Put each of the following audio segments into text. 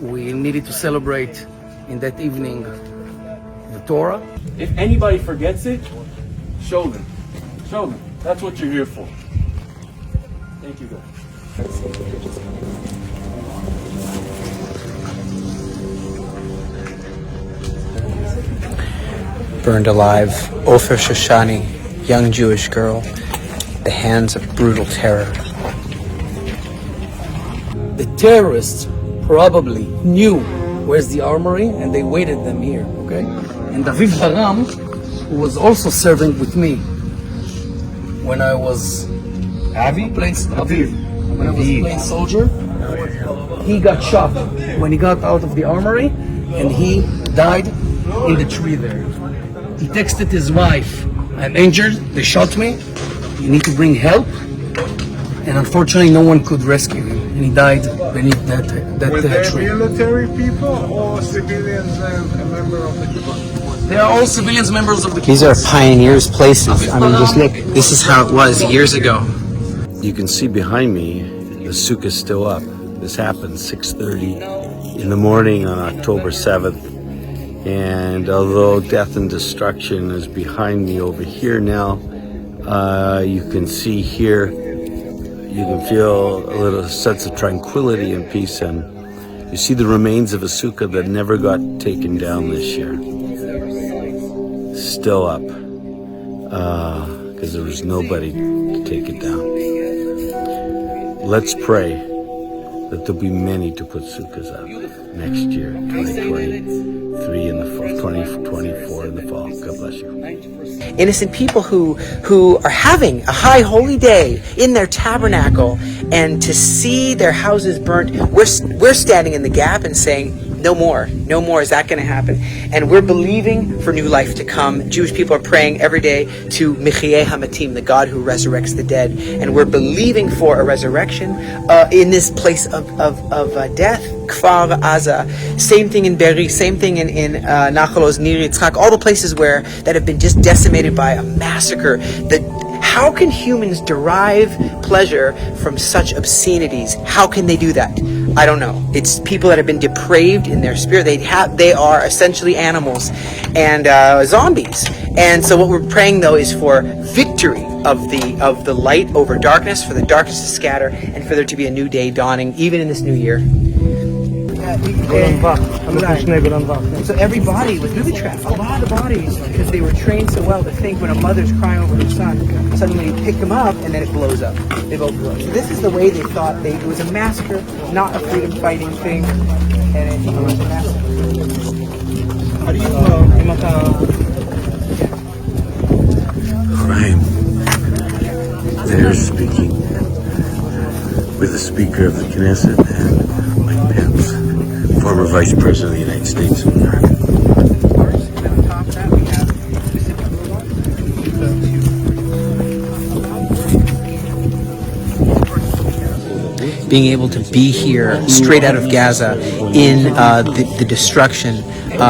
We needed to celebrate in that evening the Torah. If anybody forgets it, show them. Show them. That's what you're here for. Thank you, guys. Burned alive, Ofer Shoshani, young Jewish girl, the hands of brutal terror. The terrorists probably knew where's the armory and they waited them here, okay? And Aviv Haram, who was also serving with me when I was when I was playing soldier, he got shot when he got out of the armory and he died in the tree there. He texted his wife, I'm injured, they shot me, you need to bring help. And unfortunately no one could rescue him and he died beneath that Were they tree. military people or civilians and members of the Kibbutz? They are all civilians members of the These are kibbutz. pioneers' places. I mean, just look, this is how it was years ago. You can see behind me, the sukkah is still up. This happened 6:30 in the morning on October 7th. And although death and destruction is behind me over here now, you can see here, you can feel a little sense of tranquility and peace. And you see the remains of a sukkah that never got taken down this year. Still up, because there was nobody to take it down. Let's pray that there'll be many to put sukkahs up next year, 2023 in the fall, 2024 in the fall. God bless you. Innocent people who are having a high holy day in their tabernacle, and to see their houses burnt, we're standing in the gap and saying, no more is that going to happen? And we're believing for new life to come. Jewish people are praying every day to Mechiyeh Hamatim, the God who resurrects the dead, and we're believing for a resurrection in this place of death. Kfar Aza, same thing in Be'eri, same thing in Nachal Oz, Nir Yitzchak, all the places that have been just decimated by a massacre. How can humans derive pleasure from such obscenities? How can they do that? I don't know. It's people that have been depraved in their spirit. They are essentially animals and zombies. And so what we're praying though is for victory of the light over darkness, for the darkness to scatter, and for there to be a new day dawning, even in this new year. So every body was booby trapped. A lot of the bodies, because they were trained so well to think when a mother's crying over her son, suddenly you pick them up and then it blows up. They both blow. So this is the way they thought it was a massacre, not a freedom fighting thing. And I think it was a massacre. How do you I'm there speaking with the Speaker of the Knesset and Mike Pence, former Vice President of the United States of America. Being able to be here straight out of Gaza in the destruction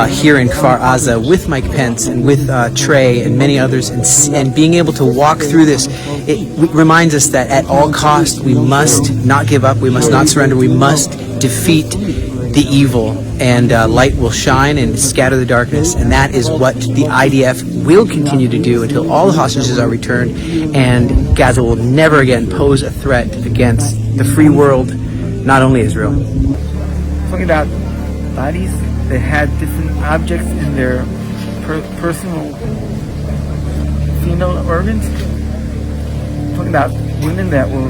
here in Kfar Aza with Mike Pence and with Trey and many others, and being able to walk through this, it reminds us that at all costs we must not give up, we must not surrender, we must defeat the evil, and light will shine and scatter the darkness, and that is what the IDF will continue to do until all the hostages are returned and Gaza will never again pose a threat against the free world, not only Israel. Talking about bodies that had different objects in their personal female organs. Talking about women that were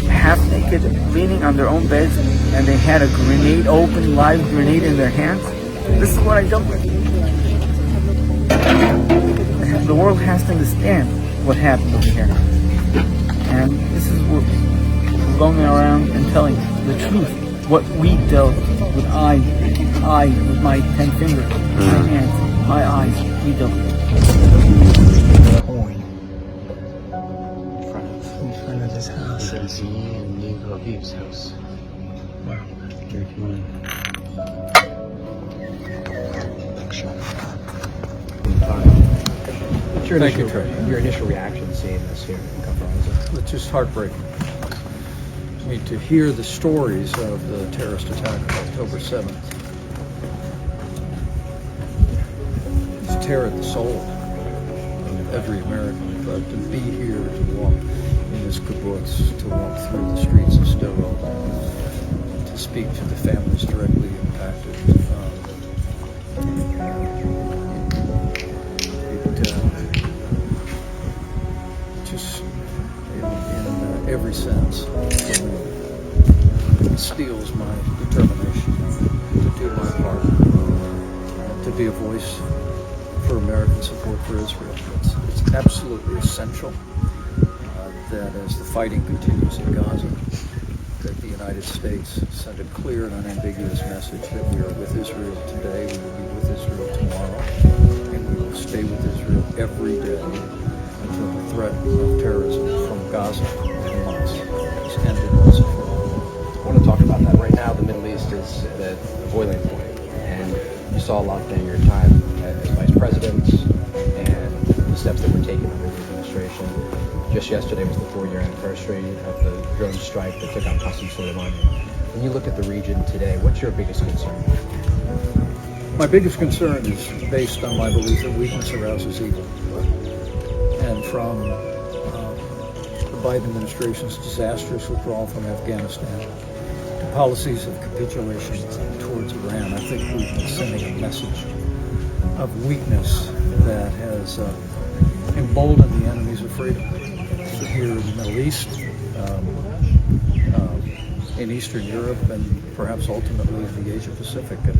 half naked, leaning on their own beds, and they had a grenade, open live grenade in their hands. This is what I dealt with. The world has to understand what happened over here. And this is what we're going around and telling the truth. What we dealt with, I with my 10 fingers, my hands, my eyes, we dealt with. In front of this house. Wow. Thank you, Trey. Your initial reaction seeing this here in Kfar Aza? It's just heartbreaking. I mean, to hear the stories of the terrorist attack of October 7th, it's tear at the soul of every American. But to be here, to walk in this kibbutz, to walk through the streets of Sderot, to speak to the families directly impacted, just in every sense, it steals my determination to do my part, to be a voice for American support for Israel. It's absolutely essential that as the fighting continues in Gaza, that the United States send a clear and unambiguous message that we are with Israel today, we will be with Israel tomorrow, and we will stay with Israel every day until the threat of terrorism from Gaza and Hamas is ended once and for all. I want to talk about that. Right now, the Middle East is at a boiling point, and you saw a lot during your time as vice president and the steps that were taken under the administration. Just yesterday was the 4-year anniversary of the drone strike that took out Qasem Soleimani. When you look at the region today, what's your biggest concern? My biggest concern is based on my belief that weakness arouses evil. And from the Biden administration's disastrous withdrawal from Afghanistan to policies of capitulation towards Iran, I think we've been sending a message of weakness that has emboldened the enemies of freedom here in the Middle East, in Eastern Europe, and perhaps ultimately in the Asia Pacific. And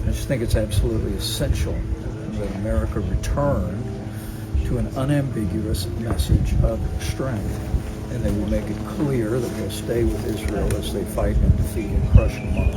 I just think it's absolutely essential that America return to an unambiguous message of strength, and that we make it clear that we'll stay with Israel as they fight and defeat and crush Hamas.